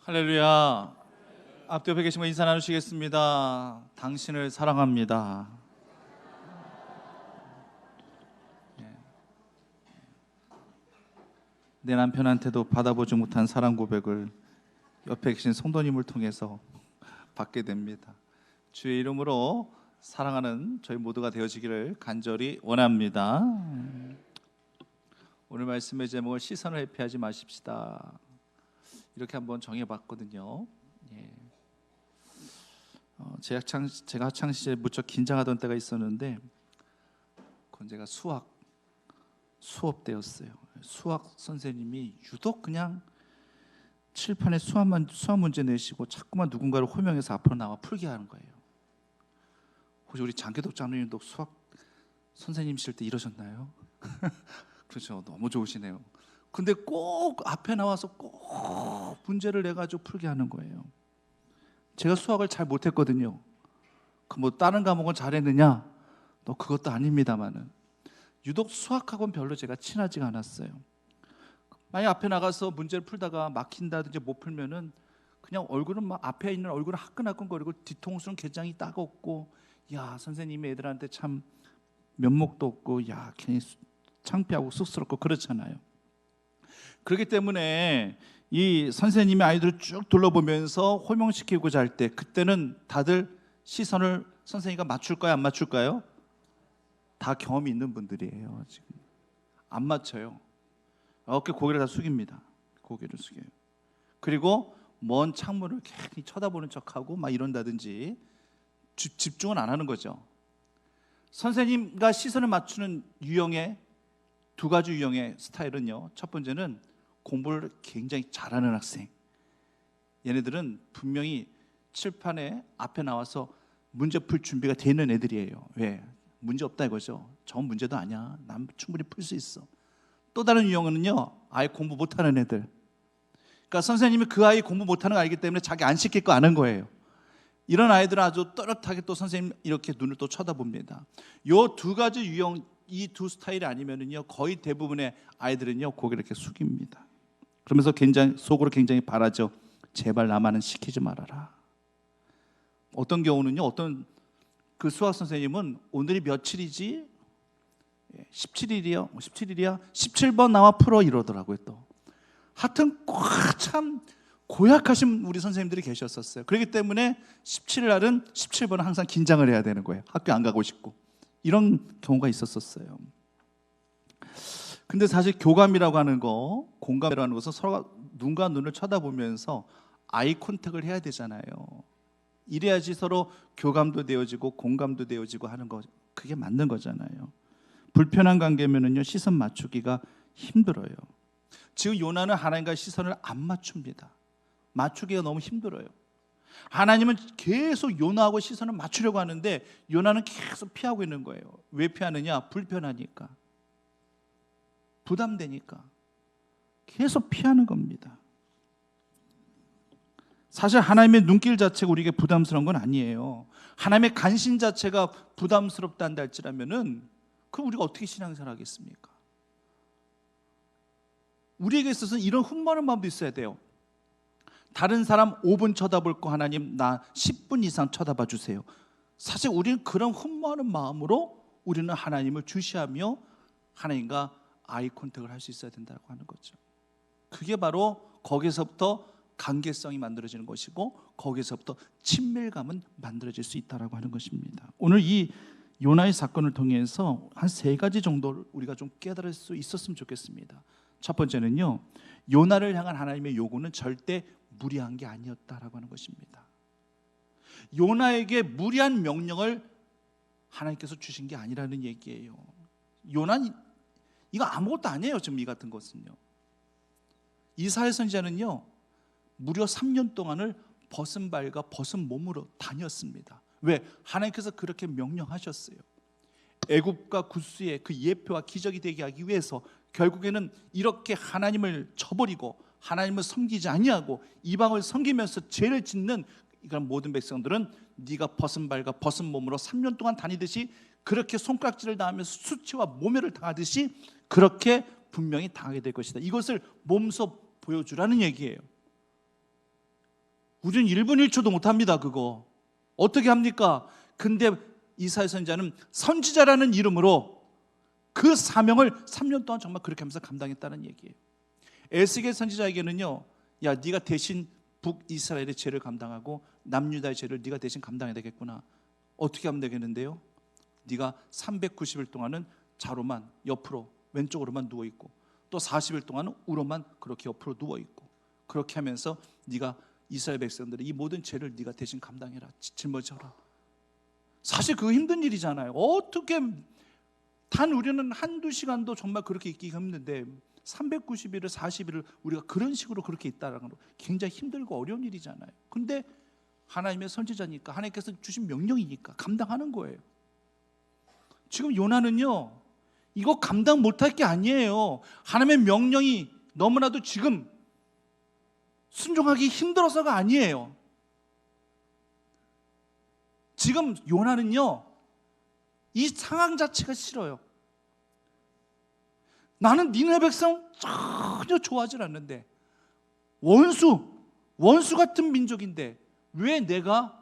할렐루야. 앞뒤 옆에 계신 분 인사 나누시겠습니다. 당신을 사랑합니다. 내 남편한테도 받아보지 못한 사랑 고백을 옆에 계신 성도님을 통해서 받게 됩니다. 주의 이름으로 사랑하는 저희 모두가 되어지기를 간절히 원합니다. 오늘 말씀의 제목을 시선을 회피하지 마십시다, 이렇게 한번 정해봤거든요. 제가 학창 시절에 무척 긴장하던 때가 있었는데, 그건 제가 수업 때였어요. 수학 선생님이 유독 그냥 칠판에 수학 문제 내시고 자꾸만 누군가를 호명해서 앞으로 나와 풀게 하는 거예요. 혹시 우리 장계덕 장로님도 수학 선생님이실 때 이러셨나요? 그렇죠. 너무 좋으시네요. 근데 꼭 앞에 나와서 꼭 문제를 내가지고 풀게 하는 거예요. 제가 수학을 잘 못했거든요. 뭐 다른 과목은 잘했느냐? 또 그것도 아닙니다만은 유독 수학학원 별로 제가 친하지가 않았어요. 만약 앞에 나가서 문제를 풀다가 막힌다든지 못 풀면은 그냥 얼굴은 막 앞에 있는 얼굴은 화끈화끈거리고 뒤통수는 굉장히 따갑고, 야, 선생님이 애들한테 참 면목도 없고, 야, 괜히 창피하고 쑥스럽고 그렇잖아요. 그렇기 때문에 이 선생님이 아이들을 쭉 둘러보면서 호명시키고자 할 때, 그때는 다들 시선을 선생님과 맞출까요, 안 맞출까요? 다 경험이 있는 분들이에요. 지금 안 맞춰요. 어깨 고개를 다 숙입니다. 고개를 숙여요. 그리고 먼 창문을 괜히 쳐다보는 척하고 막 이런다든지 집중은 안 하는 거죠. 선생님과 시선을 맞추는 유형의 두 가지 유형의 스타일은요, 첫 번째는 공부를 굉장히 잘하는 학생. 얘네들은 분명히 칠판에 앞에 나와서 문제 풀 준비가 돼 있는 애들이에요. 왜? 문제 없다 이거죠. 저 문제도 아니야, 난 충분히 풀 수 있어. 또 다른 유형은요, 아예 공부 못하는 애들. 그러니까 선생님이 그 아이 공부 못하는 거 알기 때문에 자기 안 시킬 거 아는 거예요. 이런 아이들은 아주 또렷하게 또 선생님 이렇게 눈을 또 쳐다봅니다. 요 두 가지 유형, 이 두 스타일이 아니면은요, 거의 대부분의 아이들은요 고개를 이렇게 숙입니다. 그러면서 속으로 굉장히 바라죠. 제발 나만은 시키지 말아라. 어떤 경우는요, 어떤 그 수학 선생님은 오늘이 며칠이지? 17일이요? 17일이야? 17번 나와 풀어 이러더라고요. 또 하여튼 참 고약하신 우리 선생님들이 계셨었어요. 그렇기 때문에 17일 날은 17번은 항상 긴장을 해야 되는 거예요. 학교 안 가고 싶고. 이런 경우가 있었어요. 근데 사실 교감이라고 하는 거, 공감이라고 하는 것은 서로 눈과 눈을 쳐다보면서 아이 컨택을 해야 되잖아요. 이래야지 서로 교감도 되어지고 공감도 되어지고 하는 거, 그게 맞는 거잖아요. 불편한 관계면은요, 시선 맞추기가 힘들어요. 지금 요나는 하나님과 시선을 안 맞춥니다. 맞추기가 너무 힘들어요. 하나님은 계속 요나하고 시선을 맞추려고 하는데 요나는 계속 피하고 있는 거예요. 왜 피하느냐? 불편하니까, 부담되니까 계속 피하는 겁니다. 사실 하나님의 눈길 자체가 우리에게 부담스러운 건 아니에요. 하나님의 간신 자체가 부담스럽다 한다 할지라면은 그럼 우리가 어떻게 신앙생활 하겠습니까? 우리에게 있어서는 이런 흠모하는 마음도 있어야 돼요. 다른 사람 5분 쳐다볼 거 하나님 나 10분 이상 쳐다봐 주세요. 사실 우리는 그런 흠모하는 마음으로 우리는 하나님을 주시하며 하나님과 아이 컨택을 할 수 있어야 된다고 하는 거죠. 그게 바로 거기서부터 관계성이 만들어지는 것이고, 거기서부터 친밀감은 만들어질 수 있다고 하는 것입니다. 오늘 이 요나의 사건을 통해서 한 3가지 정도를 우리가 좀 깨달을 수 있었으면 좋겠습니다. 첫 번째는요, 요나를 향한 하나님의 요구는 절대 무리한 게 아니었다라고 하는 것입니다. 요나에게 무리한 명령을 하나님께서 주신 게 아니라는 얘기예요. 요나는 이거 아무것도 아니에요. 지금 이 같은 것은요. 이사야 선지자는요, 무려 3년 동안을 벗은 발과 벗은 몸으로 다녔습니다. 왜? 하나님께서 그렇게 명령하셨어요. 애굽과 구스의 그 예표와 기적이 되게 하기 위해서 결국에는 이렇게 하나님을 저버리고 하나님을 섬기지 아니하고 이방을 섬기면서 죄를 짓는 이런 모든 백성들은 네가 벗은 발과 벗은 몸으로 3년 동안 다니듯이 그렇게 손가락질을 당하면서 수치와 모멸을 당하듯이 그렇게 분명히 당하게 될 것이다. 이것을 몸소 보여주라는 얘기예요. 우리는 1분 1초도 못합니다. 그거 어떻게 합니까? 근데 이사야 선지자는 선지자라는 이름으로 그 사명을 3년 동안 정말 그렇게 하면서 감당했다는 얘기예요. 에스겔 선지자에게는요, 야, 네가 대신 북이스라엘의 죄를 감당하고 남유다의 죄를 네가 대신 감당해야 되겠구나. 어떻게 하면 되겠는데요? 네가 390일 동안은 좌로만, 옆으로, 왼쪽으로만 누워있고, 또 40일 동안은 우로만 그렇게 옆으로 누워있고, 그렇게 하면서 네가 이스라엘 백성들의 이 모든 죄를 네가 대신 감당해라, 짊어져라. 사실 그거 힘든 일이잖아요. 어떻게 단 우리는 한두 시간도 정말 그렇게 있기가 힘든데 390일을 40일을 우리가 그런 식으로 그렇게 있다는 건 굉장히 힘들고 어려운 일이잖아요. 근데 하나님의 선지자니까, 하나님께서 주신 명령이니까 감당하는 거예요. 지금 요나는요, 이거 감당 못할 게 아니에요. 하나님의 명령이 너무나도 지금 순종하기 힘들어서가 아니에요. 지금 요나는요, 이 상황 자체가 싫어요. 나는 니네 백성 전혀 좋아하지 않는데, 원수 같은 민족인데 왜 내가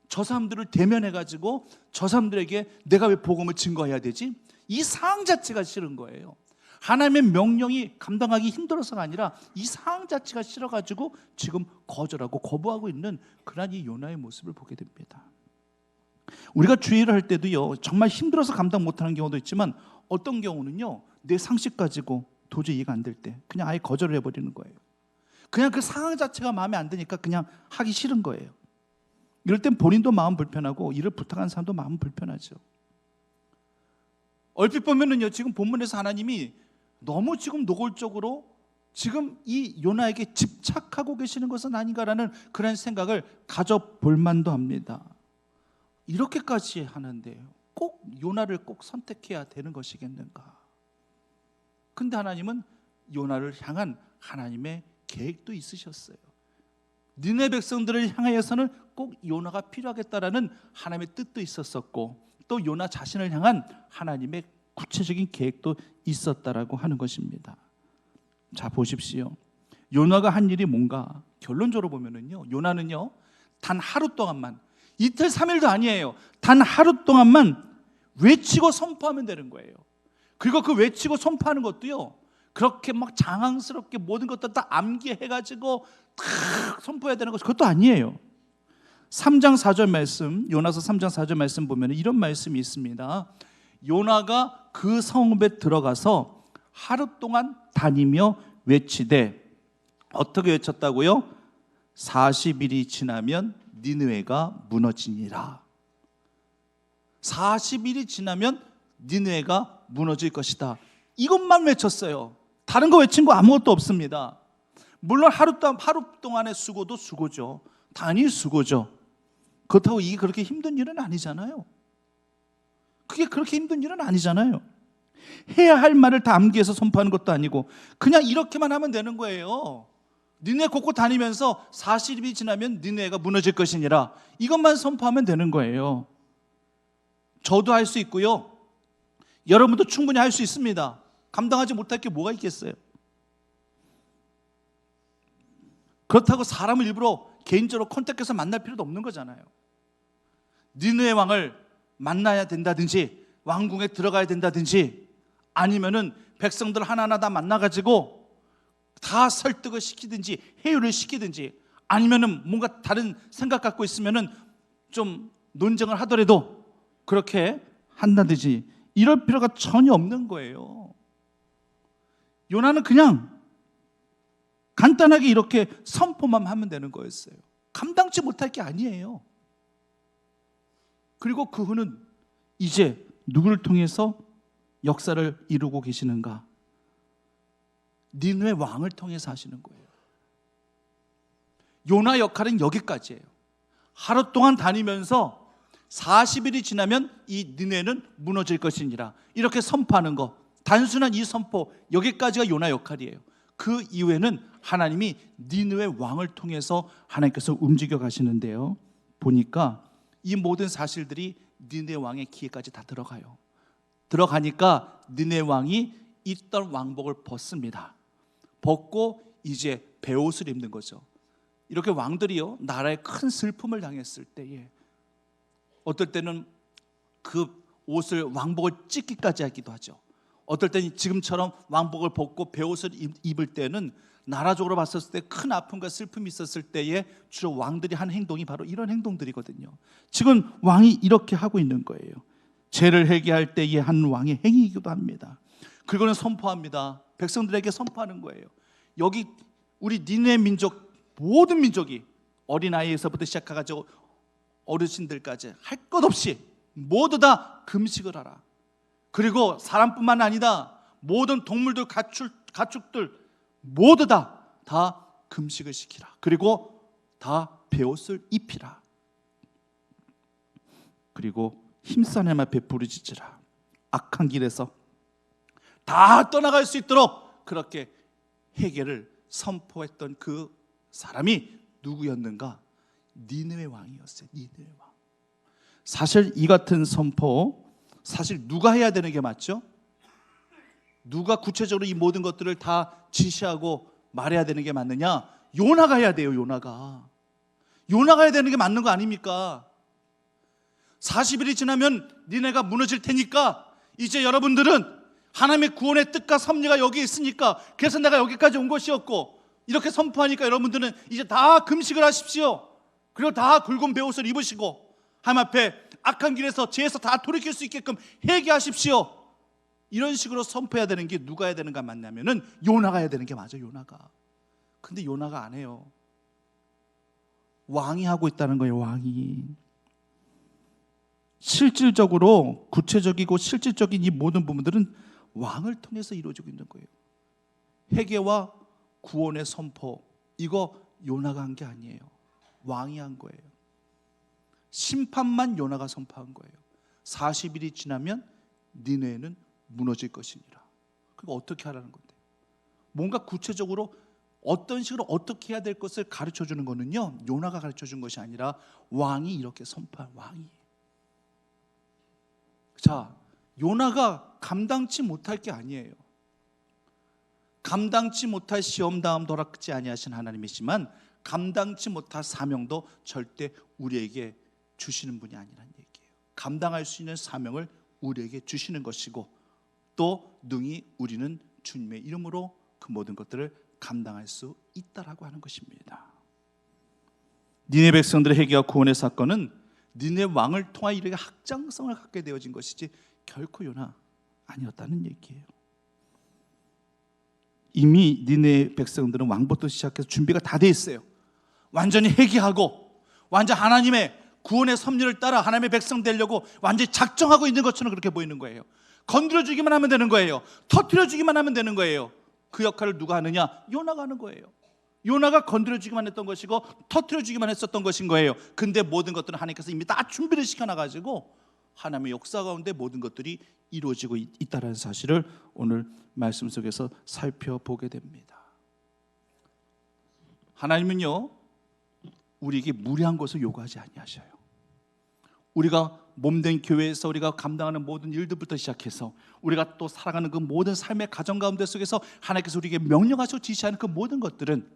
저 사람들을 대면해가지고 저 사람들에게 내가 왜 복음을 증거해야 되지? 이 상황 자체가 싫은 거예요. 하나님의 명령이 감당하기 힘들어서가 아니라 이 상황 자체가 싫어가지고 지금 거절하고 거부하고 있는 그런 이 요나의 모습을 보게 됩니다. 우리가 주의를 할 때도요, 정말 힘들어서 감당 못하는 경우도 있지만 어떤 경우는요, 내 상식 가지고 도저히 이해가 안 될 때 그냥 아예 거절을 해버리는 거예요. 그냥 그 상황 자체가 마음에 안 드니까 그냥 하기 싫은 거예요. 이럴 땐 본인도 마음 불편하고 일을 부탁한 사람도 마음 불편하죠. 얼핏 보면은요, 지금 본문에서 하나님이 너무 지금 노골적으로 지금 이 요나에게 집착하고 계시는 것은 아닌가라는 그런 생각을 가져볼 만도 합니다. 이렇게까지 하는데 꼭 요나를 꼭 선택해야 되는 것이겠는가? 근데 하나님은 요나를 향한 하나님의 계획도 있으셨어요. 니네 백성들을 향하여서는 꼭 요나가 필요하겠다라는 하나님의 뜻도 있었었고, 또 요나 자신을 향한 하나님의 구체적인 계획도 있었다라고 하는 것입니다. 자, 보십시오. 요나가 한 일이 뭔가 결론적으로 보면은요, 요나는요, 단 하루 동안만, 이틀 3일도 아니에요. 단 하루 동안만 외치고 선포하면 되는 거예요. 그리고 그 외치고 선포하는 것도요, 그렇게 막 장황스럽게 모든 것들 다 암기해가지고 탁 선포해야 되는 것, 그것도 아니에요. 3장 4절 말씀, 요나서 3장 4절 말씀 보면 이런 말씀이 있습니다. 요나가 그 성읍에 들어가서 하루 동안 다니며 외치되, 어떻게 외쳤다고요? 40일이 지나면 니느웨가 무너지니라. 40일이 지나면 니느웨가 무너질 것이다. 이것만 외쳤어요. 다른 거 외친 거 아무것도 없습니다. 물론 하루 동안의 수고도 수고죠. 단일 수고죠. 그렇다고 이게 그렇게 힘든 일은 아니잖아요. 그게 그렇게 힘든 일은 아니잖아요. 해야 할 말을 다 암기해서 선포하는 것도 아니고 그냥 이렇게만 하면 되는 거예요. 니네 곳곳 다니면서 40일이 지나면 니네가 무너질 것이니라, 이것만 선포하면 되는 거예요. 저도 할 수 있고요, 여러분도 충분히 할 수 있습니다. 감당하지 못할 게 뭐가 있겠어요? 그렇다고 사람을 일부러 개인적으로 컨택해서 만날 필요도 없는 거잖아요. 니느웨 왕을 만나야 된다든지 왕궁에 들어가야 된다든지 아니면은 백성들 하나하나 다 만나가지고 다 설득을 시키든지 회유를 시키든지 아니면은 뭔가 다른 생각 갖고 있으면은 좀 논쟁을 하더라도 그렇게 한다든지 이럴 필요가 전혀 없는 거예요. 요나는 그냥 간단하게 이렇게 선포만 하면 되는 거였어요. 감당치 못할 게 아니에요. 그리고 그 후는 이제 누구를 통해서 역사를 이루고 계시는가? 니느웨 왕을 통해서 하시는 거예요. 요나 역할은 여기까지예요. 하루 동안 다니면서 40일이 지나면 이 니느웨는 무너질 것이니라, 이렇게 선포하는 거, 단순한 이 선포, 여기까지가 요나 역할이에요. 그 이후에는 하나님이 니느웨 왕을 통해서 하나님께서 움직여 가시는데요, 보니까 이 모든 사실들이 니느웨 왕의 귀에까지 다 들어가요. 들어가니까 니느웨 왕이 있던 왕복을 벗습니다. 벗고 이제 베옷을 입는 거죠. 이렇게 왕들이요 나라에 큰 슬픔을 당했을 때에 어떨 때는 그 옷을 왕복을 찢기까지 하기도 하죠. 어떨 때는 지금처럼 왕복을 벗고 베옷을 입을 때는 나라적으로 봤었을 때 큰 아픔과 슬픔이 있었을 때에 주로 왕들이 한 행동이 바로 이런 행동들이거든요. 지금 왕이 이렇게 하고 있는 거예요. 죄를 회개할 때의 한 왕의 행위이기도 합니다. 그리고는 선포합니다. 백성들에게 선포하는 거예요. 여기 우리 니네 민족 모든 민족이 어린아이에서부터 시작해가지고 어르신들까지 할 것 없이 모두 다 금식을 하라. 그리고 사람뿐만 아니다 모든 동물들 가축들 모두 다 금식을 시키라. 그리고 다 베옷을 입히라. 그리고 힘싸내마 베풀어지지라. 악한 길에서 다 떠나갈 수 있도록 그렇게 회개를 선포했던 그 사람이 누구였는가? 니느웨 왕이었어요. 니느웨 왕. 사실 이 같은 선포 사실 누가 해야 되는 게 맞죠? 누가 구체적으로 이 모든 것들을 다 지시하고 말해야 되는 게 맞느냐? 요나가 해야 돼요. 요나가 해야 되는 게 맞는 거 아닙니까? 40일이 지나면 니네가 무너질 테니까 이제 여러분들은 하나님의 구원의 뜻과 섭리가 여기 있으니까 그래서 내가 여기까지 온 것이었고 이렇게 선포하니까 여러분들은 이제 다 금식을 하십시오. 그리고 다 굵은 베옷을 입으시고 하나님 앞에 악한 길에서 죄에서 다 돌이킬 수 있게끔 회개하십시오. 이런 식으로 선포해야 되는 게 누가 해야 되는가 맞냐면은 요나가 해야 되는 게 맞아요. 요나가. 근데 요나가 안 해요. 왕이 하고 있다는 거예요. 왕이. 실질적으로 구체적이고 실질적인 이 모든 부분들은 왕을 통해서 이루어지고 있는 거예요. 회개와 구원의 선포, 이거 요나가 한 게 아니에요. 왕이 한 거예요. 심판만 요나가 선포한 거예요. 40일이 지나면 니네는 무너질 것이니라. 그거 어떻게 하라는 건데? 뭔가 구체적으로 어떤 식으로 어떻게 해야 될 것을 가르쳐 주는 거는요, 요나가 가르쳐 준 것이 아니라 왕이 이렇게 선포한 왕이. 자, 요나가 감당치 못할 게 아니에요. 감당치 못할 시험 다음 돌아지 아니하신 하나님이시만 감당치 못할 사명도 절대 우리에게 주시는 분이 아니라는 얘기예요. 감당할 수 있는 사명을 우리에게 주시는 것이고 또 능히 우리는 주님의 이름으로 그 모든 것들을 감당할 수 있다라고 하는 것입니다. 니네 백성들의 회개와 구원의 사건은 니네 왕을 통하여 이렇게 확장성을 갖게 되어진 것이지 결코 요나 아니었다는 얘기예요. 이미 니네 백성들은 왕부터 시작해서 준비가 다 돼 있어요. 완전히 회개하고 완전 하나님의 구원의 섭리를 따라 하나님의 백성 되려고 완전히 작정하고 있는 것처럼 그렇게 보이는 거예요. 건드려주기만 하면 되는 거예요. 터뜨려주기만 하면 되는 거예요. 그 역할을 누가 하느냐? 요나가 하는 거예요. 요나가 건드려주기만 했던 것이고 터뜨려주기만 했었던 것인 거예요. 근데 모든 것들은 하나님께서 이미 다 준비를 시켜놔가지고 하나님의 역사 가운데 모든 것들이 이루어지고 있다는 사실을 오늘 말씀 속에서 살펴보게 됩니다. 하나님은요, 우리에게 무리한 것을 요구하지 아니하셔요. 우리가 몸된 교회에서 우리가 감당하는 모든 일들부터 시작해서 우리가 또 살아가는 그 모든 삶의 가정 가운데 속에서 하나님께서 우리에게 명령하시고 지시하는 그 모든 것들은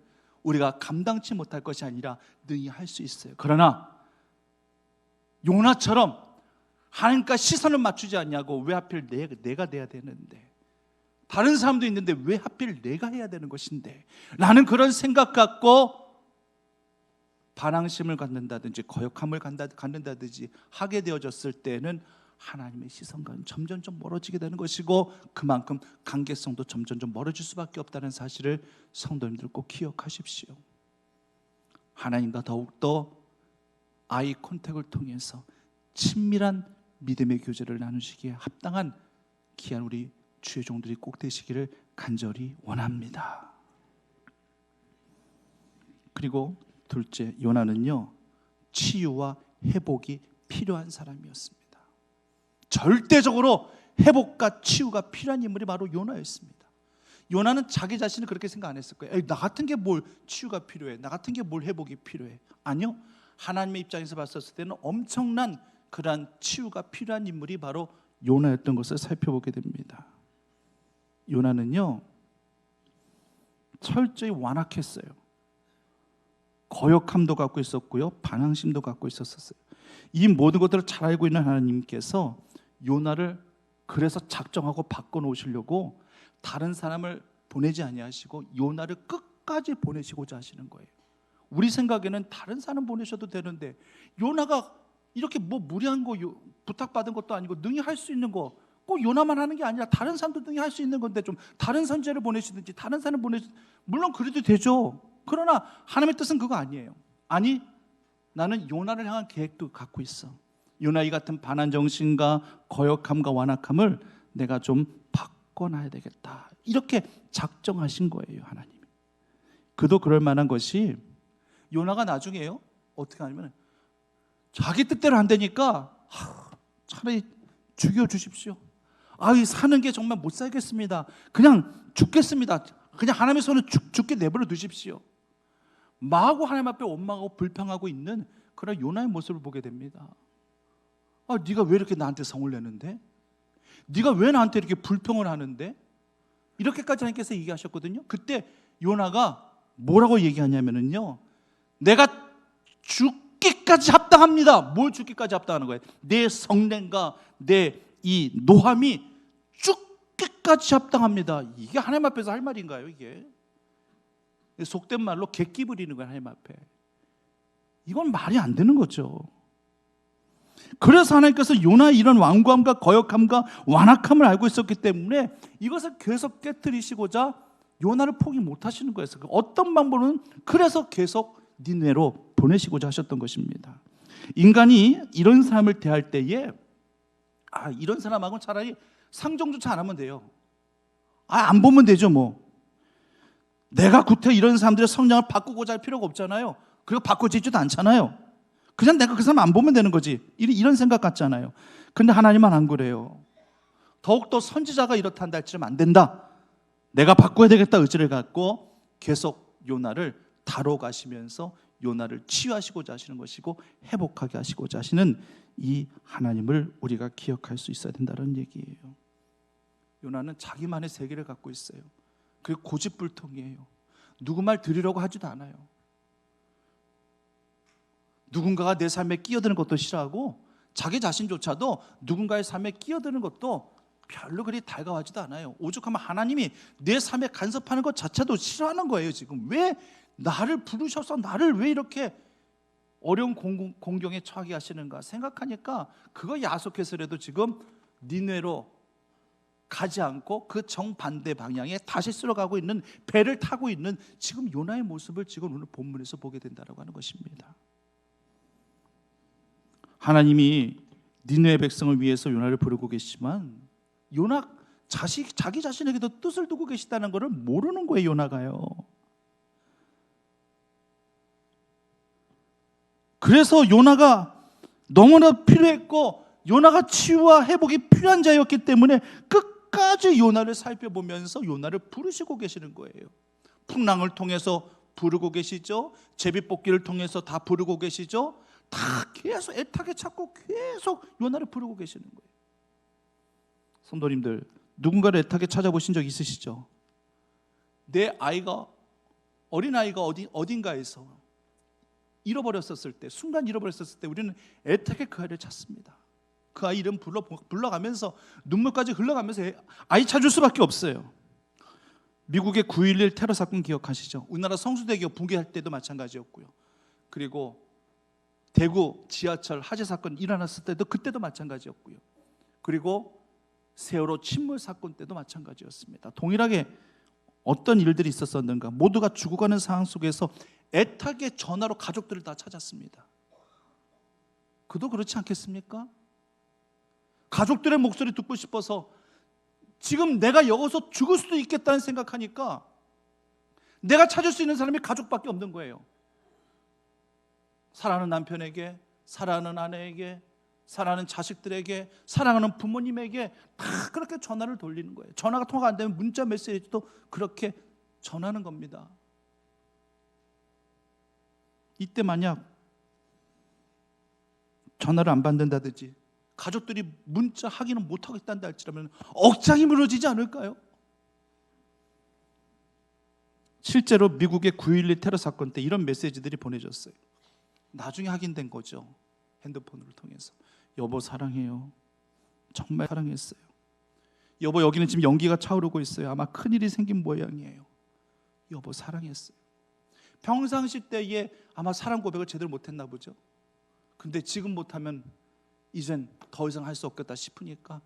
우리가 감당치 못할 것이 아니라 능히 할 수 있어요. 그러나 요나처럼 하나님과 시선을 맞추지 않냐고 왜 하필 내가 돼야 되는데, 다른 사람도 있는데 왜 하필 내가 해야 되는 것인데 라는 그런 생각 갖고 반항심을 갖는다든지 거역함을 갖는다든지 하게 되어졌을 때는 하나님의 시선과는 점점 멀어지게 되는 것이고 그만큼 관계성도 점점 멀어질 수밖에 없다는 사실을 성도님들 꼭 기억하십시오. 하나님과 더욱더 아이 컨택을 통해서 친밀한 믿음의 교제를 나누시기에 합당한 귀한 우리 주의 종들이 꼭 되시기를 간절히 원합니다. 그리고 둘째, 요나는요 치유와 회복이 필요한 사람이었습니다. 절대적으로 회복과 치유가 필요한 인물이 바로 요나였습니다. 요나는 자기 자신을 그렇게 생각 안 했을 거예요. 나 같은 게 뭘 치유가 필요해, 나 같은 게 뭘 회복이 필요해. 아니요, 하나님의 입장에서 봤었을 때는 엄청난 그러한 치유가 필요한 인물이 바로 요나였던 것을 살펴보게 됩니다. 요나는요 철저히 완악했어요. 거역함도 갖고 있었고요, 반항심도 갖고 있었어요. 이 모든 것들을 잘 알고 있는 하나님께서 요나를 그래서 작정하고 바꿔놓으시려고 다른 사람을 보내지 아니하시고 요나를 끝까지 보내시고자 하시는 거예요. 우리 생각에는 다른 사람 보내셔도 되는데, 요나가 이렇게 뭐 무리한 거 부탁받은 것도 아니고 능히 할 수 있는 거 꼭 요나만 하는 게 아니라 다른 사람도 능히 할 수 있는 건데, 좀 다른 선지자를 보내시든지 다른 사람 물론 그래도 되죠. 그러나 하나님의 뜻은 그거 아니에요. 아니, 나는 요나를 향한 계획도 갖고 있어. 요나 이 같은 반한 정신과 거역함과 완악함을 내가 좀 바꿔놔야 되겠다, 이렇게 작정하신 거예요, 하나님이. 그도 그럴 만한 것이, 요나가 나중에요 어떻게 하냐면, 자기 뜻대로 안 되니까 차라리 죽여주십시오. 사는 게 정말 못 살겠습니다. 그냥 죽겠습니다. 그냥 하나님의 손을 죽게 내버려 두십시오. 마하고 하나님 앞에 원망하고 불평하고 있는 그런 요나의 모습을 보게 됩니다. 네가 왜 이렇게 나한테 성을 내는데? 네가 왜 나한테 이렇게 불평을 하는데? 이렇게까지 하나님께서 얘기하셨거든요. 그때 요나가 뭐라고 얘기하냐면요, 내가 죽기까지 합당합니다. 뭘 죽기까지 합당하는 거예요? 내 성냄과 내 이 노함이 죽기까지 합당합니다. 이게 하나님 앞에서 할 말인가요? 이게 속된 말로 객기 부리는 거예요, 하나님 앞에. 이건 말이 안 되는 거죠. 그래서 하나님께서 요나의 이런 완고함과 거역함과 완악함을 알고 있었기 때문에 이것을 계속 깨뜨리시고자 요나를 포기 못 하시는 거예요. 어떤 방법은 그래서 계속 니느웨로 보내시고자 하셨던 것입니다. 인간이 이런 사람을 대할 때에 이런 사람하고는 차라리 상종조차 안 하면 돼요. 안 보면 되죠 뭐. 내가 구태 이런 사람들의 성향을 바꾸고자 할 필요가 없잖아요. 그리고 바꿔지지도 않잖아요. 그냥 내가 그 사람 안 보면 되는 거지, 이런 생각 같잖아요. 근데 하나님은 안 그래요. 더욱더 선지자가 이렇단다 할지라도 안 된다, 내가 바꿔야 되겠다 의지를 갖고 계속 요나를 다뤄가시면서 요나를 치유하시고자 하시는 것이고 회복하게 하시고자 하시는 이 하나님을 우리가 기억할 수 있어야 된다는 얘기예요. 요나는 자기만의 세계를 갖고 있어요. 그게 고집불통이에요. 누구 말 들으려고 하지도 않아요. 누군가가 내 삶에 끼어드는 것도 싫어하고 자기 자신조차도 누군가의 삶에 끼어드는 것도 별로 그리 달가워하지도 않아요. 오죽하면 하나님이 내 삶에 간섭하는 것 자체도 싫어하는 거예요. 지금 왜 나를 부르셔서 나를 왜 이렇게 어려운 공경에 처하게 하시는가 생각하니까 그거 야속해서라도 지금 니느웨로 가지 않고 그 정반대 방향에 다시 쓸어가고 있는 배를 타고 있는 지금 요나의 모습을 지금 오늘 본문에서 보게 된다고 하는 것입니다. 하나님이 니느웨 백성을 위해서 요나를 부르고 계시지만 요나 자기 자신에게도 뜻을 두고 계시다는 것을 모르는 거예요. 요나가요. 그래서 요나가 너무나 필요했고 요나가 치유와 회복이 필요한 자였기 때문에 끝까지 요나를 살펴보면서 요나를 부르시고 계시는 거예요. 풍랑을 통해서 부르고 계시죠. 제비뽑기를 통해서 다 부르고 계시죠. 다 계속 애타게 찾고 계속 요나를 부르고 계시는 거예요. 성도님들, 누군가를 애타게 찾아보신 적 있으시죠? 내 아이가, 어린아이가 어딘가에서 잃어버렸었을 때, 순간 잃어버렸었을 때 우리는 애타게 그 아이를 찾습니다. 그 아이 이름 불러가면서 눈물까지 흘러가면서 아이 찾을 수밖에 없어요. 미국의 9.11 테러 사건 기억하시죠? 우리나라 성수대교 붕괴할 때도 마찬가지였고요. 그리고 대구 지하철 화재 사건 일어났을 때도 그때도 마찬가지였고요. 그리고 세월호 침몰 사건 때도 마찬가지였습니다. 동일하게 어떤 일들이 있었었는가, 모두가 죽어가는 상황 속에서 애타게 전화로 가족들을 다 찾았습니다. 그도 그렇지 않겠습니까? 가족들의 목소리 듣고 싶어서 지금 내가 여기서 죽을 수도 있겠다는 생각하니까 내가 찾을 수 있는 사람이 가족밖에 없는 거예요. 사랑하는 남편에게, 사랑하는 아내에게, 사랑하는 자식들에게, 사랑하는 부모님에게 다 그렇게 전화를 돌리는 거예요. 전화가 통화가 안 되면 문자 메시지도 그렇게 전하는 겁니다. 이때 만약 전화를 안 받는다든지 가족들이 문자 확인을 못 하겠다는 할지라면 억장이 무너지지 않을까요? 실제로 미국의 9.11 테러 사건 때 이런 메시지들이 보내졌어요. 나중에 확인된 거죠. 핸드폰을 통해서. 여보 사랑해요. 정말 사랑했어요. 여보 여기는 지금 연기가 차오르고 있어요. 아마 큰일이 생긴 모양이에요. 여보 사랑했어요. 평상시 때에 아마 사랑 고백을 제대로 못했나 보죠. 근데 지금 못하면 이젠 더 이상 할 수 없겠다 싶으니까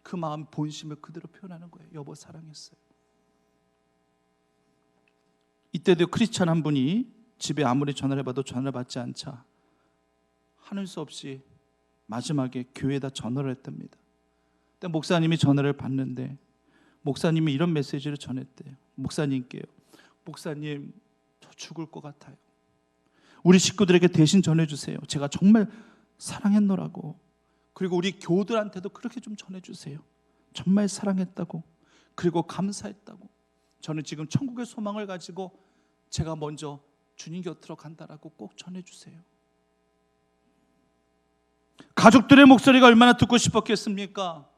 그 마음 본심을 그대로 표현하는 거예요. 여보 사랑했어요. 이때도 크리스찬 한 분이 집에 아무리 전화를 해봐도 전화를 받지 않자 하는 수 없이 마지막에 교회에다 전화를 했답니다. 근데 목사님이 전화를 받는데 목사님이 이런 메시지를 전했대요. 목사님께요. 목사님 저 죽을 것 같아요. 우리 식구들에게 대신 전해주세요. 제가 정말 사랑했노라고. 그리고 우리 교우들한테도 그렇게 좀 전해주세요. 정말 사랑했다고. 그리고 감사했다고. 저는 지금 천국의 소망을 가지고 제가 먼저 주님 곁으로 간다라고 꼭 전해주세요. 가족들의 목소리가 얼마나 듣고 싶었겠습니까?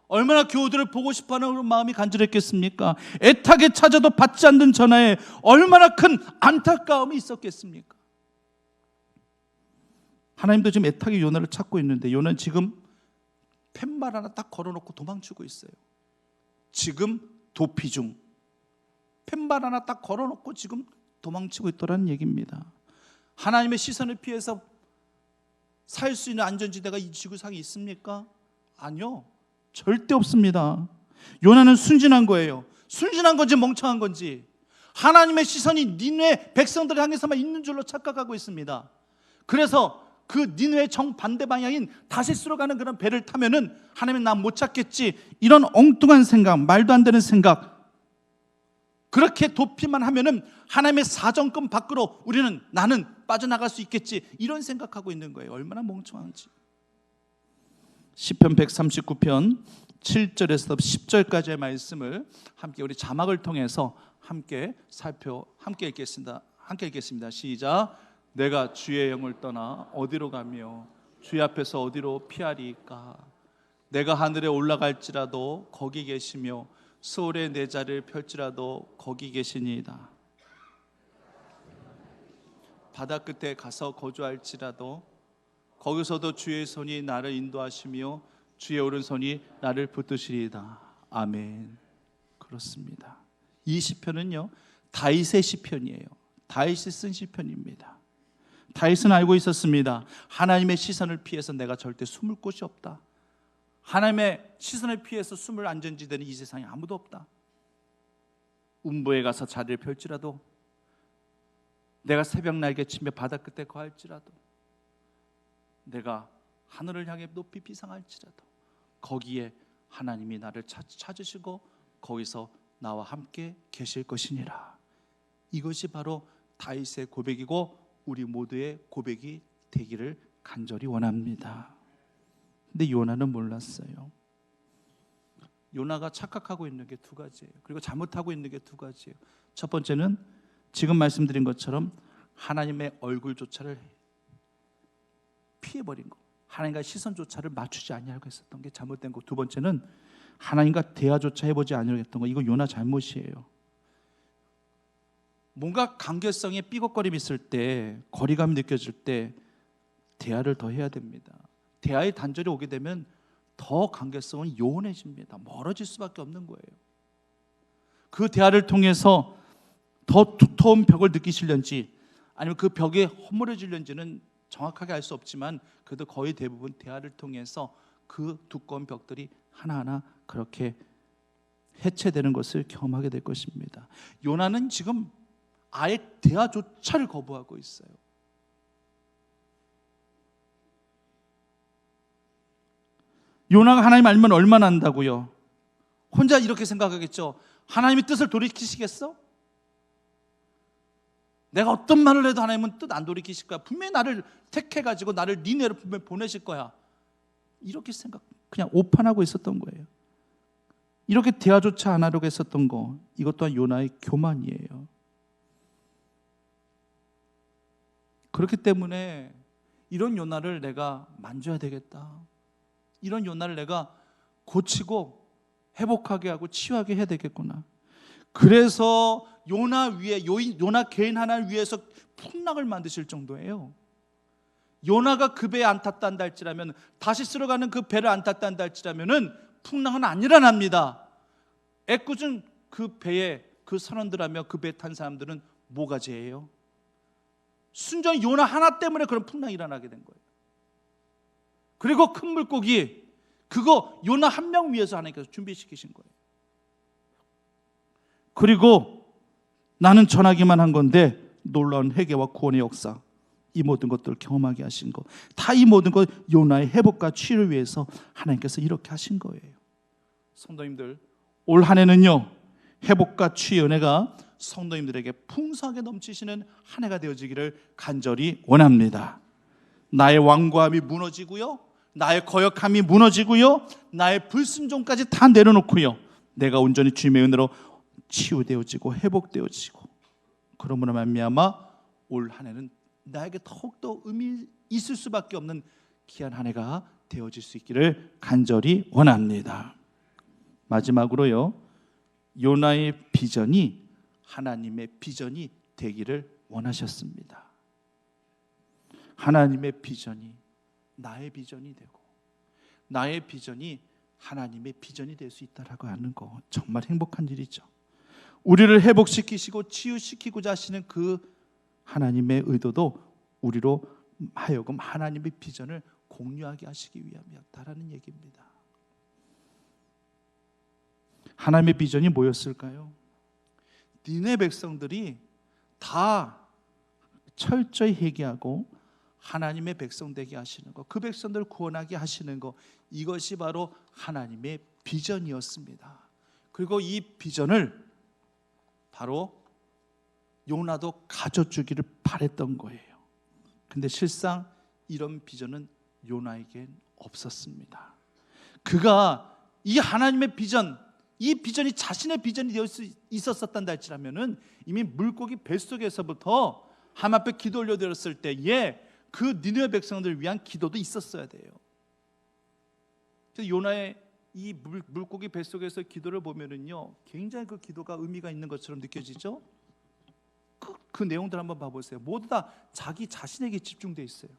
얼마나 교우들을 보고 싶어하는 마음이 간절했겠습니까? 애타게 찾아도 받지 않는 전화에 얼마나 큰 안타까움이 있었겠습니까? 하나님도 지금 애타게 요나를 찾고 있는데 요나는 지금 팻말 하나 딱 걸어놓고 도망치고 있어요. 지금 도피 중. 팻말 하나 딱 걸어놓고 지금 도망치고 있더라는 얘기입니다. 하나님의 시선을 피해서 살 수 있는 안전지대가 이 지구상에 있습니까? 아니요. 절대 없습니다. 요나는 순진한 거예요. 순진한 건지 멍청한 건지 하나님의 시선이 니느웨 백성들을 향해서만 있는 줄로 착각하고 있습니다. 그래서 그 니느웨 정반대 방향인 다시스로 가는 그런 배를 타면은 하나님은 나 못 찾겠지, 이런 엉뚱한 생각, 말도 안 되는 생각, 그렇게 도피만 하면은 하나님의 사정권 밖으로 나는 빠져나갈 수 있겠지, 이런 생각하고 있는 거예요. 얼마나 멍청한지. 시편 139편 7절에서 10절까지의 말씀을 함께 우리 자막을 통해서 함께 읽겠습니다. 함께 읽겠습니다. 시작. 내가 주의 영을 떠나 어디로 가며 주의 앞에서 어디로 피하리까? 내가 하늘에 올라갈지라도 거기 계시며 수월에 내 자리를 펼지라도 거기 계시니이다. 바다 끝에 가서 거주할지라도 거기서도 주의 손이 나를 인도하시며 주의 오른손이 나를 붙드시리이다. 아멘. 그렇습니다. 이 시편은요 다윗의 시편이에요. 다윗이 쓴 시편입니다. 다윗은 알고 있었습니다. 하나님의 시선을 피해서 내가 절대 숨을 곳이 없다. 하나님의 시선을 피해서 숨을 안전지대는 이 세상에 아무도 없다. 음부에 가서 자리를 펼지라도, 내가 새벽 날개치며 바다 끝에 거할지라도, 내가 하늘을 향해 높이 비상할지라도 거기에 하나님이 나를 찾으시고 거기서 나와 함께 계실 것이니라. 이것이 바로 다윗의 고백이고 우리 모두의 고백이 되기를 간절히 원합니다. 근데 요나는 몰랐어요. 요나가 착각하고 있는 게 두 가지예요. 그리고 잘못하고 있는 게 두 가지예요. 첫 번째는 지금 말씀드린 것처럼 하나님의 얼굴조차를 피해버린 거, 하나님과 시선조차를 맞추지 아니하고 있었던 게 잘못된 거. 두 번째는 하나님과 대화조차 해보지 아니하고 했던 거. 이거 요나 잘못이에요. 뭔가 관계성에 삐걱거림이 있을 때, 거리감이 느껴질 때 대화를 더 해야 됩니다. 대화의 단절이 오게 되면 더 관계성은 요원해집니다. 멀어질 수밖에 없는 거예요. 그 대화를 통해서 더 두터운 벽을 느끼실런지 아니면 그 벽에 허물어질런지는 정확하게 알 수 없지만 그래도 거의 대부분 대화를 통해서 그 두꺼운 벽들이 하나하나 그렇게 해체되는 것을 경험하게 될 것입니다. 요나는 지금 아예 대화조차를 거부하고 있어요. 요나가 하나님 알면 얼마나 안다고요? 혼자 이렇게 생각하겠죠. 하나님이 뜻을 돌이키시겠어? 내가 어떤 말을 해도 하나님은 뜻 안 돌이키실 거야. 분명히 나를 택해가지고 나를 니네로 분명히 보내실 거야. 이렇게 그냥 오판하고 있었던 거예요. 이렇게 대화조차 안 하려고 했었던 거, 이것 또한 요나의 교만이에요. 그렇기 때문에 이런 요나를 내가 만져야 되겠다. 이런 요나를 내가 고치고 회복하게 하고 치유하게 해야 되겠구나. 그래서 요나 개인 하나를 위해서 풍랑을 만드실 정도예요. 요나가 그 배에 안 탔다 한다 할지라면, 다시 쓸어가는 그 배를 안 탔다 한다 할지라면은 풍랑은 안 일어납니다. 애꿎은 그 배에 그 선원들하며 그 배에 탄 사람들은 뭐가 죄예요? 순전히 요나 하나 때문에 그런 풍랑이 일어나게 된 거예요. 그리고 큰 물고기, 그거 요나 한 명 위해서 하나님께서 준비시키신 거예요. 그리고 나는 전하기만 한 건데 놀라운 회개와 구원의 역사, 이 모든 것들을 경험하게 하신 거, 다 이 모든 것 요나의 회복과 치유를 위해서 하나님께서 이렇게 하신 거예요. 성도님들, 올 한 해는요, 회복과 치유 은혜가 성도님들에게 풍성하게 넘치시는 한 해가 되어지기를 간절히 원합니다. 나의 완고함이 무너지고요, 나의 거역함이 무너지고요, 나의 불순종까지 다 내려놓고요, 내가 온전히 주님의 은혜로 치유되어지고 회복되어지고, 그러므로 말미암아 올 한 해는 나에게 더욱더 의미 있을 수밖에 없는 귀한 한 해가 되어질 수 있기를 간절히 원합니다. 마지막으로요, 요나의 비전이 하나님의 비전이 되기를 원하셨습니다. 하나님의 비전이 나의 비전이 되고, 나의 비전이 하나님의 비전이 될 수 있다라고 하는 거 정말 행복한 일이죠. 우리를 회복시키시고 치유시키고자 하시는 그 하나님의 의도도 우리로 하여금 하나님의 비전을 공유하게 하시기 위함이었다라는 얘기입니다. 하나님의 비전이 뭐였을까요? 니네 백성들이 다 철저히 회개하고 하나님의 백성 되게 하시는 것, 그 백성들을 구원하게 하시는 것, 이것이 바로 하나님의 비전이었습니다. 그리고 이 비전을 바로 요나도 가져주기를 바랬던 거예요. 근데 실상 이런 비전은 요나에겐 없었습니다. 그가 이 하나님의 비전, 이 비전이 자신의 비전이 되어 있었단다 할지라면은 이미 물고기 뱃속에서부터 하나님 앞에 기도 올려드렸을 때에 그 니느웨 백성들을 위한 기도도 있었어야 돼요. 그래서 요나의 이 물고기 뱃속에서 기도를 보면은요, 굉장히 그 기도가 의미가 있는 것처럼 느껴지죠. 그 내용들 한번 봐보세요. 모두 다 자기 자신에게 집중되어 있어요.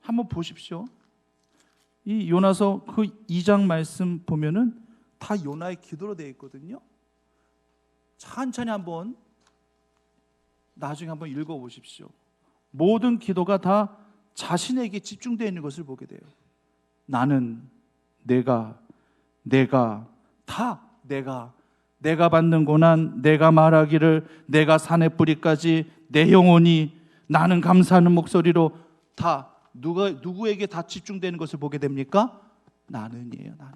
한번 보십시오. 이 요나서 그 2장 말씀 보면은 다 요나의 기도로 되어 있거든요. 천천히 한번 나중에 한번 읽어보십시오. 모든 기도가 다 자신에게 집중되어 있는 것을 보게 돼요. 나는, 내가 받는 고난, 내가 말하기를, 내가 산의 뿌리까지 내 영혼이, 나는 감사하는 목소리로, 다 누구에게 다 집중되는 것을 보게 됩니까? 나는이에요. 나는.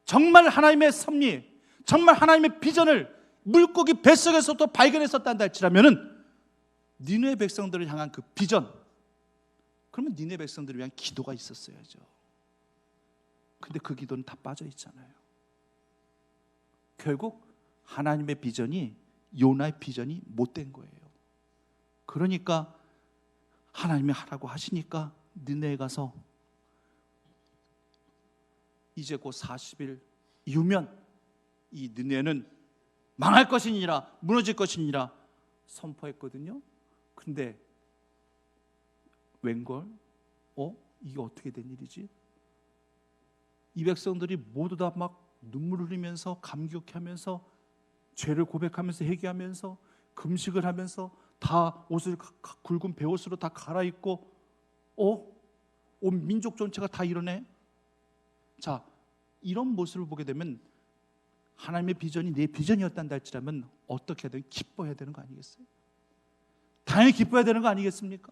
정말 하나님의 섭리, 정말 하나님의 비전을 물고기 뱃속에서도 발견했었단다 할지라면은 니느웨 백성들을 향한 그 비전, 그러면 니느웨 백성들을 위한 기도가 있었어야죠. 근데 그 기도는 다 빠져 있잖아요. 결국 하나님의 비전이 요나의 비전이 못된 거예요. 그러니까 하나님이 하라고 하시니까 니느웨에 가서 이제 곧 40일 이후면 이 니느웨는 망할 것이니라, 무너질 것이니라 선포했거든요. 근데 웬걸? 이게 어떻게 된 일이지? 이 백성들이 모두 다 막 눈물 흘리면서 감격하면서 죄를 고백하면서 회개하면서 금식을 하면서 다 옷을 굵은 베옷으로 다 갈아입고 온 민족 전체가 다 이러네. 자, 이런 모습을 보게 되면 하나님의 비전이 내 비전이었단다 할지라면 어떻게든 기뻐해야 되는 거 아니겠어요? 당연히 기뻐해야 되는 거 아니겠습니까?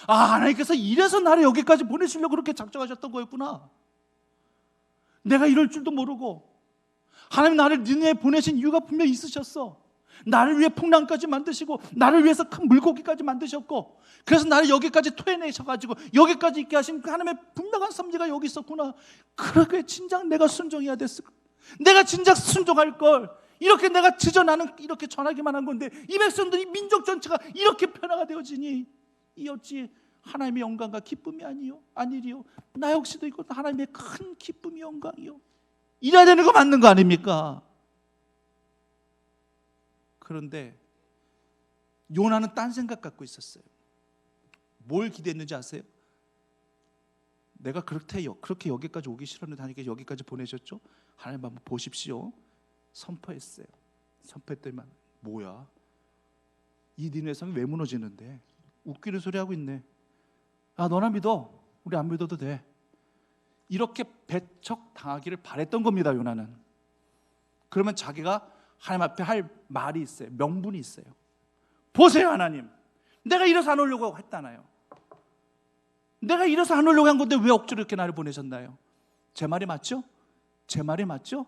하나님께서 이래서 나를 여기까지 보내시려고 그렇게 작정하셨던 거였구나. 내가 이럴 줄도 모르고 하나님 나를 니느웨에 보내신 이유가 분명히 있으셨어. 나를 위해 풍랑까지 만드시고 나를 위해서 큰 물고기까지 만드셨고, 그래서 나를 여기까지 토해내셔가지고 여기까지 있게 하신 그 하나님의 분명한 섭리가 여기 있었구나. 그렇게 진작 내가 순종해야 됐을, 내가 진작 순종할 걸. 이렇게 내가 짖어 나는 이렇게 전하기만 한 건데 이 백성들이, 민족 전체가 이렇게 변화가 되어지니 이 어찌 하나님의 영광과 기쁨이 아니리요? 나 역시도 이것도 하나님의 큰 기쁨이 영광이요. 이래야 되는 거 맞는 거 아닙니까? 그런데 요나는 딴 생각 갖고 있었어요. 뭘 기대했는지 아세요? 내가 그렇게 여기까지 오기 싫었는데 하나님께 여기까지 보내셨죠? 하나님 한번 보십시오. 선포했어요. 선포했더니만 뭐야? 이 니네 성이 왜 무너지는데? 웃기는 소리 하고 있네. 아, 너나 믿어. 우리 안 믿어도 돼. 이렇게 배척당하기를 바랬던 겁니다, 요나는. 그러면 자기가 하나님 앞에 할 말이 있어요. 명분이 있어요. 보세요, 하나님. 내가 이래서 안 오려고 했잖아요. 내가 이래서 안 오려고 한 건데 왜 억지로 이렇게 나를 보내셨나요? 제 말이 맞죠? 제 말이 맞죠?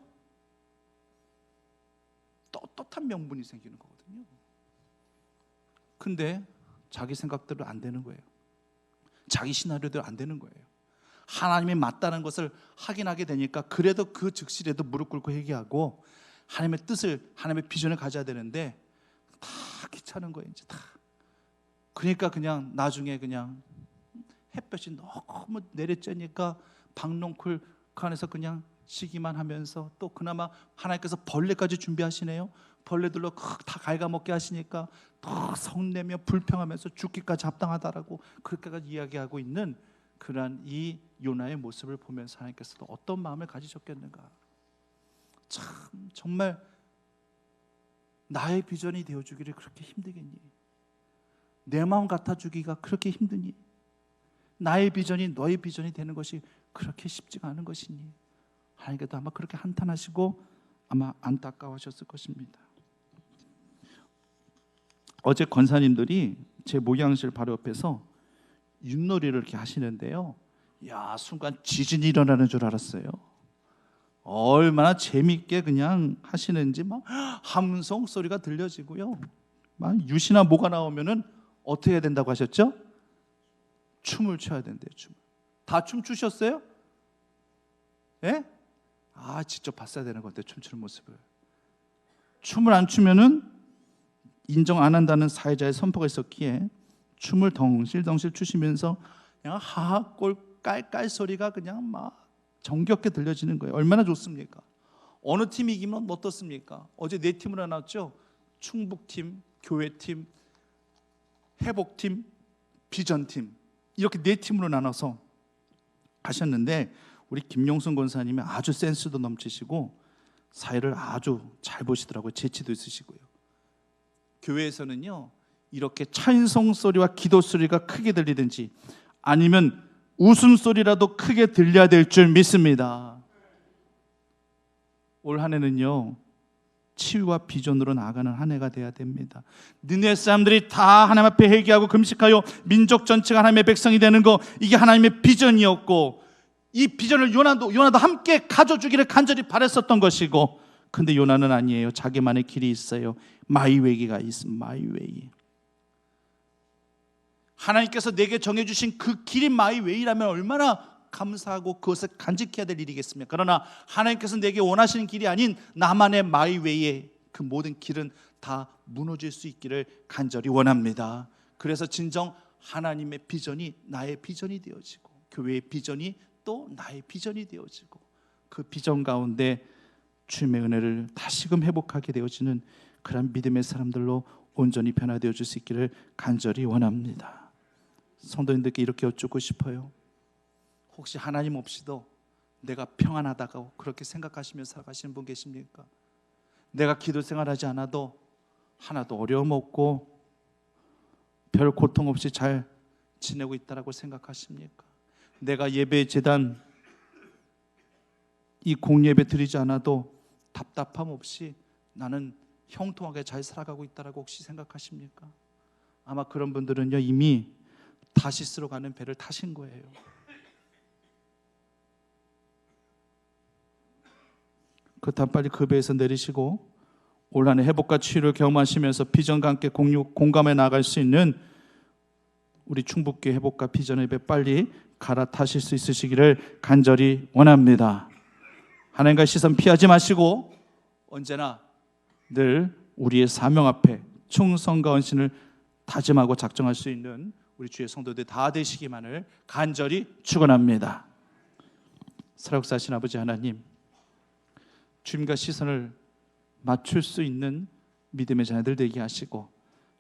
떳떳한 명분이 생기는 거거든요. 근데 자기 생각대로 안 되는 거예요. 자기 시나리오대로 안 되는 거예요. 하나님이 맞다는 것을 확인하게 되니까 그래도 그 즉시라도 무릎 꿇고 회개하고 하나님의 뜻을, 하나님의 비전을 가져야 되는데 다 귀찮은 거예요. 이제 다. 그러니까 그냥 나중에 그냥 햇볕이 너무 내리쬐니까 박농쿨 그 안에서 그냥 쉬기만 하면서 또 그나마 하나님께서 벌레까지 준비하시네요. 벌레들로 다 갉아먹게 하시니까 더 성내며 불평하면서 죽기까지 합당하다라고 그렇게까지 이야기하고 있는 그러한 이 요나의 모습을 보면서 하나님께서도 어떤 마음을 가지셨겠는가. 참 정말 나의 비전이 되어주기를 그렇게 힘들겠니? 내 마음 같아주기가 그렇게 힘드니? 나의 비전이 너의 비전이 되는 것이 그렇게 쉽지가 않은 것이니? 하나님께도 아마 그렇게 한탄하시고 아마 안타까워하셨을 것입니다. 어제 권사님들이 제 목양실 바로 옆에서 윷놀이를 이렇게 하시는데요. 야, 순간 지진이 일어나는 줄 알았어요. 얼마나 재밌게 그냥 하시는지 막 함성 소리가 들려지고요. 막 유시나 뭐가 나오면은 어떻게 해야 된다고 하셨죠? 춤을 춰야 된대요. 춤을. 다 춤추셨어요? 예? 아, 직접 봤어야 되는 건데 춤추는 모습을. 춤을 안 추면은 인정 안 한다는 사회자의 선포가 있었기에 춤을 덩실덩실 추시면서 그냥 하하골 깔깔 소리가 그냥 막 정겹게 들려지는 거예요. 얼마나 좋습니까? 어느 팀이 이기면 어떻습니까? 어제 4팀으로 나눴죠. 충북팀, 교회팀, 회복팀, 비전팀 이렇게 4팀으로 나눠서 하셨는데 우리 김용순 권사님이 아주 센스도 넘치시고 사회를 아주 잘 보시더라고요. 재치도 있으시고요. 교회에서는요 이렇게 찬송 소리와 기도 소리가 크게 들리든지 아니면 웃음소리라도 크게 들려야 될 줄 믿습니다. 올 한 해는요 치유와 비전으로 나아가는 한 해가 돼야 됩니다. 느헤 사람들이 다 하나님 앞에 회개하고 금식하여 민족 전체가 하나님의 백성이 되는 거, 이게 하나님의 비전이었고 이 비전을 요나도 함께 가져주기를 간절히 바랬었던 것이고, 근데 요나는 아니에요. 자기만의 길이 있어요. 마이웨이가 있습니다. 마이웨이. 하나님께서 내게 정해주신 그 길이 마이웨이라면 얼마나 감사하고 그것을 간직해야 될 일이겠습니까? 그러나 하나님께서 내게 원하시는 길이 아닌 나만의 마이웨이의 그 모든 길은 다 무너질 수 있기를 간절히 원합니다. 그래서 진정 하나님의 비전이 나의 비전이 되어지고 교회의 비전이 또 나의 비전이 되어지고 그 비전 가운데 주님의 은혜를 다시금 회복하게 되어지는 그런 믿음의 사람들로 온전히 변화되어 줄 수 있기를 간절히 원합니다. 성도님들께 이렇게 여쭙고 싶어요. 혹시 하나님 없이도 내가 평안하다고 그렇게 생각하시며 살아가시는 분 계십니까? 내가 기도 생활하지 않아도 하나도 어려움 없고 별 고통 없이 잘 지내고 있다고 생각하십니까? 내가 예배 제단 이 공예배 드리지 않아도 답답함 없이 나는 형통하게 잘 살아가고 있다고 혹시 생각하십니까? 아마 그런 분들은요 이미 다시스로 가는 배를 타신 거예요. 그렇다면 빨리 그 배에서 내리시고 올 한해 회복과 치유를 경험하시면서 비전과 함께 공감해 나갈 수 있는 우리 충북교회 회복과 비전의 배 빨리 갈아타실 수 있으시기를 간절히 원합니다. 하나님과 시선 피하지 마시고 언제나 늘 우리의 사명 앞에 충성과 헌신을 다짐하고 작정할 수 있는 우리 주의 성도들 다 되시기만을 간절히 축원합니다. 살아역사하신 아버지 하나님, 주님과 시선을 맞출 수 있는 믿음의 자녀들 되게 하시고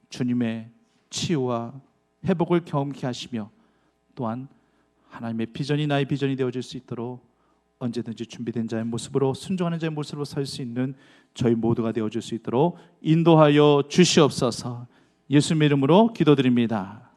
주님의 치유와 회복을 경험케 하시며 또한 하나님의 비전이 나의 비전이 되어질 수 있도록 언제든지 준비된 자의 모습으로 순종하는 자의 모습으로 설 수 있는 저희 모두가 되어줄 수 있도록 인도하여 주시옵소서. 예수님의 이름으로 기도드립니다.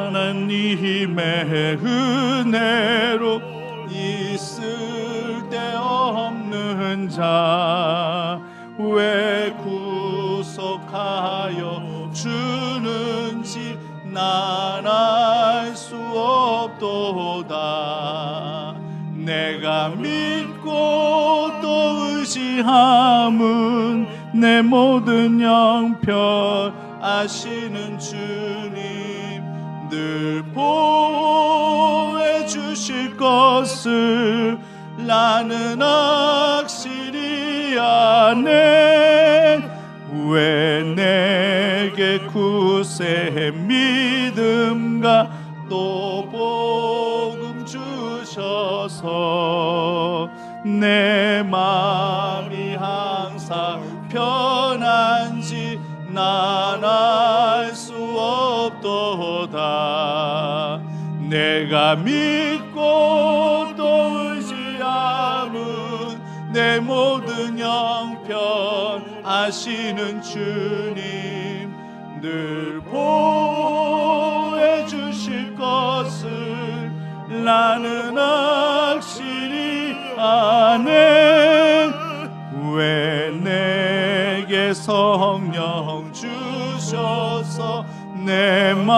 하나님의 은혜로 있을 데 없는 자 왜 구속하여 주는지 난 알 수 없도다. 내가 믿고 또 의지함은 내 모든 형편 아시는 주님 늘 보호해 주실 것을 나는 확실히 아네. 왜 내게 굳세 믿음과 또 복음 주셔서 내 마음이 항상 편한지 난 알 수 없도다. 내가 믿고 또 의지함은 내 모든 형편 아시는 주님 늘 보호해 주실 것을 나는 확실히 아네. 왜 내게 성령 주셔서 내